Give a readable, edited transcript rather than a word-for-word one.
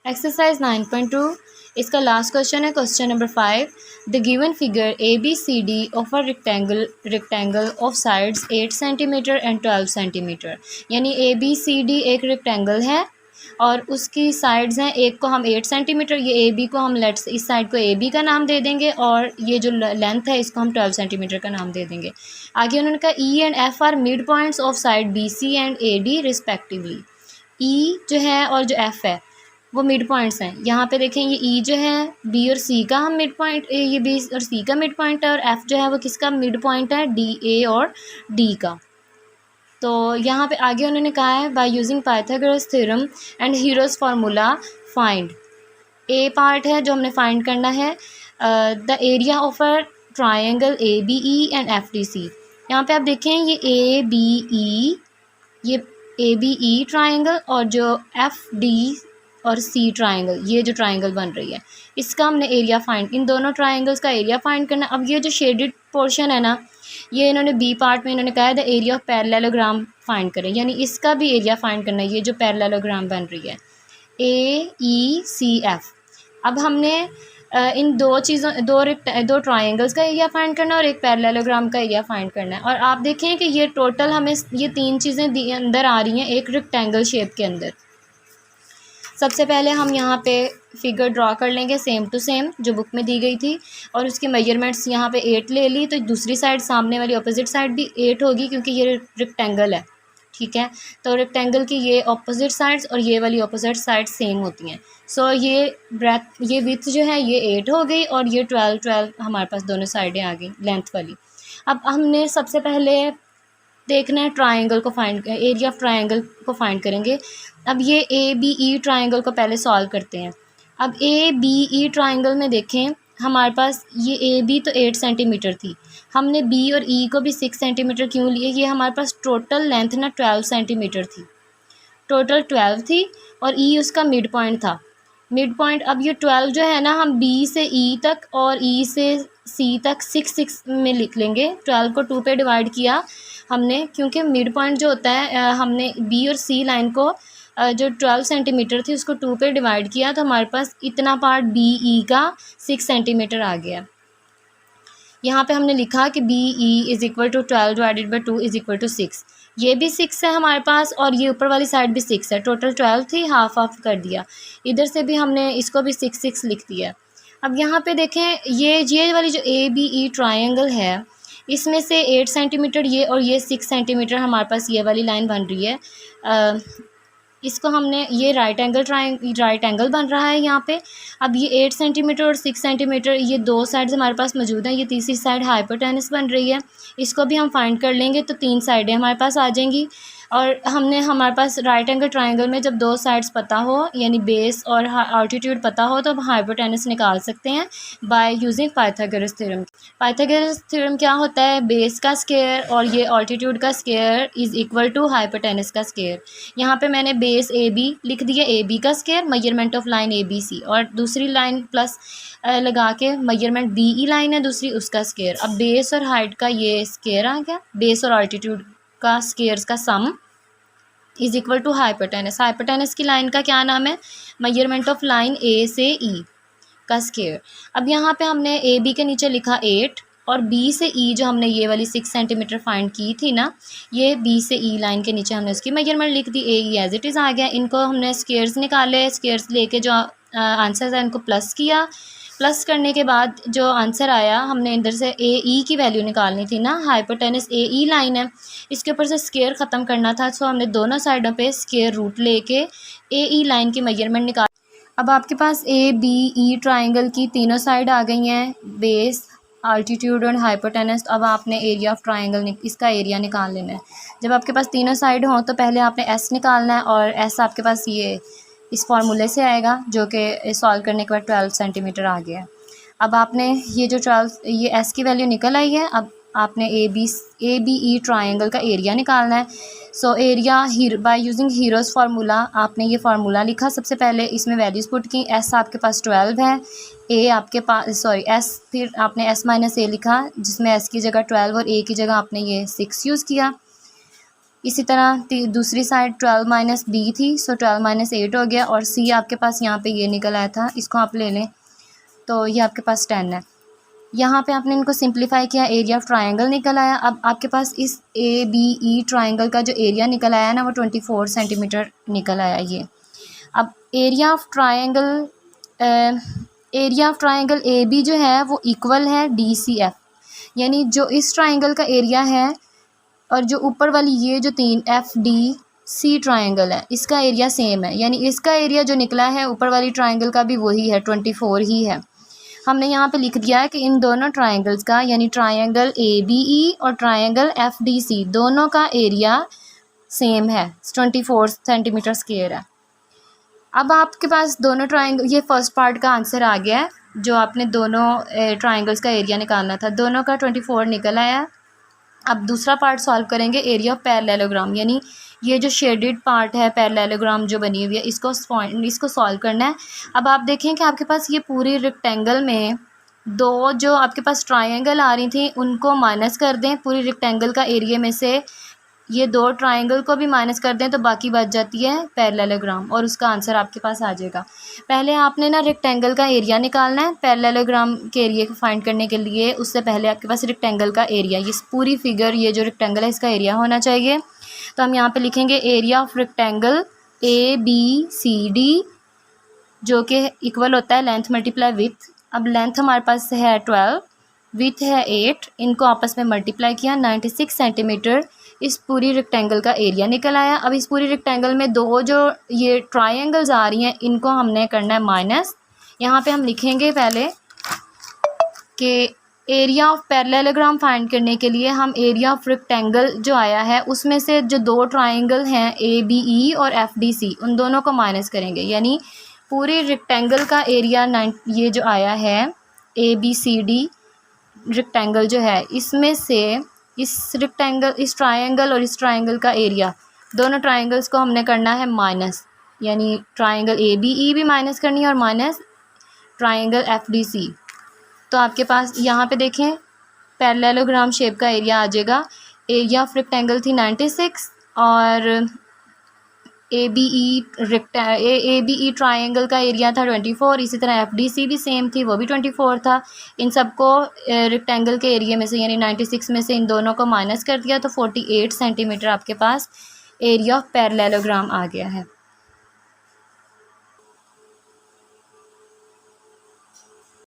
Exercise 9.2 इसका last question है, question number 5। The given figure ABCD of a rectangle of sides 8 centimetre and 12 centimetre. यानी ABCD एक rectangle है और उसकी साइड्स हैं, एक को हम 8 सेंटीमीटर, ये AB को हम लेट्स इस साइड को AB का नाम दे देंगे और ये जो लेंथ है इसको हम 12 सेंटीमीटर का नाम दे देंगे। आगे उन्होंने कहा E and F are mid points of side BC and AD respectively. E जो है और जो F है वो मिड पॉइंट्स हैं। यहाँ पे देखें, ये E जो है B और C का हम मिड पॉइंट, ये B और C का मिड पॉइंट है, और F जो है वो किसका मिड पॉइंट है, DA और D का। तो यहाँ पे आगे उन्होंने कहा है by using Pythagoras theorem and heroes formula find. A part है जो हमने फाइंड करना है the area of a triangle ABE and FDC। यहाँ पे आप देखें ये ABE, ये ABE ट्राइंगल और जो FD और C ट्राइंगल, ये जो ट्राइंगल बन रही है इसका हमने एरिया फाइंड, इन दोनों ट्राइंगल्स का एरिया फाइंड करना। अब ये जो शेडेड पोर्शन है ना, ये इन्होंने बी पार्ट में इन्होंने कहा है the area of parallelogram find करें, यानी इसका भी एरिया फाइंड करना है, ये जो पैरेललोग्राम बन रही है AECF। अब हमने इन दो चीज़ों दो ट्राइंगल्स का एरिया फाइंड करना और एक पैरेललोग्राम का एरिया फाइंड करना है। और आप देखें कि ये टोटल हमें ये तीन चीज़ें अंदर आ रही हैं एक रेक्टेंगल शेप के अंदर। सबसे पहले हम यहाँ पे फिगर ड्रॉ कर लेंगे सेम टू सेम जो बुक में दी गई थी, और उसकी मेजरमेंट्स यहाँ पे 8 ले ली, तो दूसरी साइड सामने वाली अपोजिट साइड भी 8 होगी क्योंकि ये रेक्टेंगल है, ठीक है। तो रेक्टेंगल की ये अपोजिट साइड्स और ये वाली अपोजिट साइड सेम होती हैं। सो ये विड्थ जो है ये 8 हो गई और ये 12 हमारे पास दोनों साइडें आ गई लेंथ वाली। अब हमने सबसे पहले देखना है ट्राइंगल को फाइंड, एरिया ऑफ ट्राइंगल को फाइंड करेंगे। अब ये ABE ट्राइंगल को पहले सॉल्व करते हैं। अब ABE ट्राइंगल में देखें हमारे पास ये AB तो 8 सेंटीमीटर थी, हमने B और E को भी 6 सेंटीमीटर क्यों लिए, ये हमारे पास टोटल लेंथ ना 12 सेंटीमीटर थी, टोटल 12 थी और E उसका मिड पॉइंट था। मिड पॉइंट, अब ये 12 जो है ना हम B से E तक और E से C तक 6 में लिख लेंगे। 12 को 2 पे डिवाइड किया हमने, क्योंकि मिड पॉइंट जो होता है हमने B और C लाइन को जो 12 सेंटीमीटर थी उसको 2 पे डिवाइड किया, तो हमारे पास इतना पार्ट BE का 6 सेंटीमीटर आ गया। यहाँ पे हमने लिखा कि BE is equal to 12 divided by 2 is equal to 6। ये भी 6 है हमारे पास और ये ऊपर वाली साइड भी 6 है, टोटल 12 थी, हाफ कर दिया। इधर से भी हमने इसको भी 6 लिख दिया। अब यहाँ पे देखें ये वाली जो ABE ट्राइंगल है इसमें से 8 सेंटीमीटर ये और ये 6 सेंटीमीटर हमारे पास ये वाली लाइन बन रही है। इसको हमने, ये राइट एंगल बन रहा है यहाँ पे। अब ये 8 सेंटीमीटर और 6 सेंटीमीटर ये दो साइड्स हमारे पास मौजूद हैं, ये तीसरी साइड हाइपोटेनस बन रही है, इसको भी हम फाइंड कर लेंगे तो 3 साइडें हमारे पास आ जाएंगी। और हमारे पास राइट एंगल ट्राइंगल में जब दो साइड्स पता हो यानी बेस और अल्टीट्यूड पता हो तो हम हाइपोटेनस निकाल सकते हैं by using Pythagoras theorem. Pythagoras theorem क्या होता है, बेस का स्क्वायर और ये अल्टीट्यूड का square is equal to hypotenuse का स्क्वायर। यहाँ पे मैंने बेस AB लिख दिया, AB का square measurement of line ABC, और दूसरी लाइन प्लस लगा के मेजरमेंट BE लाइन है दूसरी, उसका स्क्वायर। अब बेस और हाइट का ये स्क्वायर आ गया, बेस और अल्टीट्यूड का स्क्वायर्स का sum is equal to hypotenuse. Hypotenuse की लाइन का क्या नाम है, मेजरमेंट ऑफ लाइन A से E का स्क्वायर। अब यहाँ पे हमने AB के नीचे लिखा 8 और B से E जो हमने ये वाली 6 सेंटीमीटर फाइंड की थी ना, ये B से E लाइन के नीचे हमने उसकी मेजरमेंट लिख दी, AE एज इट इज़ आ गया। इनको हमने स्क्वायर्स निकाले, स्क्वायर्स लेके जो आंसर है इनको प्लस किया, प्लस करने के बाद जो आंसर आया हमने इधर से AE की वैल्यू निकालनी थी ना, हाइपोटेनस AE लाइन है, इसके ऊपर से स्क्वायर ख़त्म करना था, सो हमने दोनों साइडों पे स्क्वायर रूट लेके AE लाइन की मेजरमेंट निकाल। अब आपके पास ABE ट्राइंगल की तीनों साइड आ गई हैं, बेस, अल्टीट्यूड और हाइपोटेनस। अब आपने एरिया ऑफ ट्राइंगल इसका एरिया निकाल लेना है। जब आपके पास तीनों साइड हों तो पहले आपने S निकालना है, और S आपके पास ये इस फार्मूले से आएगा जो कि सॉल्व करने के बाद 12 सेंटीमीटर आ गया। अब आपने ये जो 12 ये S की वैल्यू निकल आई है, अब आपने ABE ट्राइंगल का एरिया निकालना है। So area by using heroes formula, आपने ये फार्मूला लिखा सबसे पहले, इसमें वैल्यूज़ पुट की। S आपके पास 12 है, A आपके पास S, फिर आपने S माइनस A लिखा जिसमें S की जगह 12 और A की जगह आपने ये 6 यूज़ किया। इसी तरह दूसरी साइड 12 माइनस बी थी, सो 12 माइनस 8 हो गया। और सी आपके पास यहाँ पे ये निकल आया था, इसको आप ले लें तो ये आपके पास 10 है। यहाँ पे आपने इनको सिंप्लीफाई किया, एरिया ऑफ ट्रायंगल निकल आया। अब आपके पास इस ए बी ई ट्रायंगल का जो एरिया निकल आया ना वो 24 सेंटीमीटर निकल आया ये। अब area of triangle A B जो है वो इक्वल है डी सी एफ, यानी जो इस ट्रायंगल का एरिया है और जो ऊपर वाली ये जो 3 एफ डी सी ट्रायंगल है इसका एरिया सेम है, यानी इसका एरिया जो निकला है ऊपर वाली ट्रायंगल का भी वही है, 24 ही है। हमने यहाँ पे लिख दिया है कि इन दोनों ट्रायंगल्स का, यानी ट्रायंगल ए बी ई और ट्रायंगल एफ डी सी, दोनों का एरिया सेम है, 24 सेंटीमीटर स्क्वायर है। अब आपके पास दोनों ट्रायंगल, ये फर्स्ट पार्ट का आंसर आ गया है, जो आपने दोनों ट्रायंगल्स का एरिया निकालना था, दोनों का 24 निकल आया। अब दूसरा पार्ट सॉल्व करेंगे, एरिया ऑफ पैरेललोग्राम, यानी ये जो शेडेड पार्ट है पैरेललोग्राम जो बनी हुई है इसको सॉल्व करना है। अब आप देखें कि आपके पास ये पूरी रेक्टेंगल में दो जो आपके पास ट्रायंगल आ रही थी उनको माइनस कर दें, पूरी रेक्टेंगल का एरिया में से ये दो ट्रायंगल को भी माइनस कर दें तो बाकी बच जाती है पैरेललोग्राम, और उसका आंसर आपके पास आ जाएगा। पहले आपने ना रेक्टेंगल का एरिया निकालना है पैरेललोग्राम के एरिया को फाइंड करने के लिए। उससे पहले आपके पास रेक्टेंगल का एरिया, ये पूरी फिगर ये जो रेक्टेंगल है इसका एरिया होना चाहिए। तो हम यहाँ पे लिखेंगे area of rectangle A B C D, जो कि इक्वल होता है लेंथ मल्टीप्लाई विथ। अब लेंथ हमारे पास है 12, विथ है 8, इनको आपस में मल्टीप्लाई किया, 96 सेंटीमीटर इस पूरी रेक्टेंगल का एरिया निकल आया। अब इस पूरी रेक्टेंगल में दो जो ये ट्रायंगल्स आ रही हैं इनको हमने करना है माइनस। यहाँ पे हम लिखेंगे पहले कि एरिया ऑफ पैरेललोग्राम फाइंड करने के लिए हम एरिया ऑफ रेक्टेंगल जो आया है उसमें से जो दो ट्रायंगल हैं ए बी ई और एफ डी सी, उन दोनों को माइनस करेंगे, यानी पूरे रेक्टेंगल का एरिया ये जो आया है A B C D rectangle जो है इसमें से इस ट्रायंगल और इस ट्रायंगल का एरिया, दोनों ट्रायंगल्स को हमने करना है माइनस, यानी ट्रायंगल ए बी ई भी माइनस करनी है और minus triangle F D C. तो आपके पास यहाँ पे देखें पैरेललोग्राम शेप का एरिया आ जाएगा। एरिया ऑफ रेक्टेंगल थी 96 और ए बी ई ट्रायंगल का एरिया था 24, इसी तरह एफ डी सी भी सेम थी, वो भी 24 था। इन सबको रेक्टेंगल के एरिया में से यानी 96 में से इन दोनों को माइनस कर दिया तो 48 सेंटीमीटर आपके पास एरिया ऑफ पैरेललोग्राम आ गया है।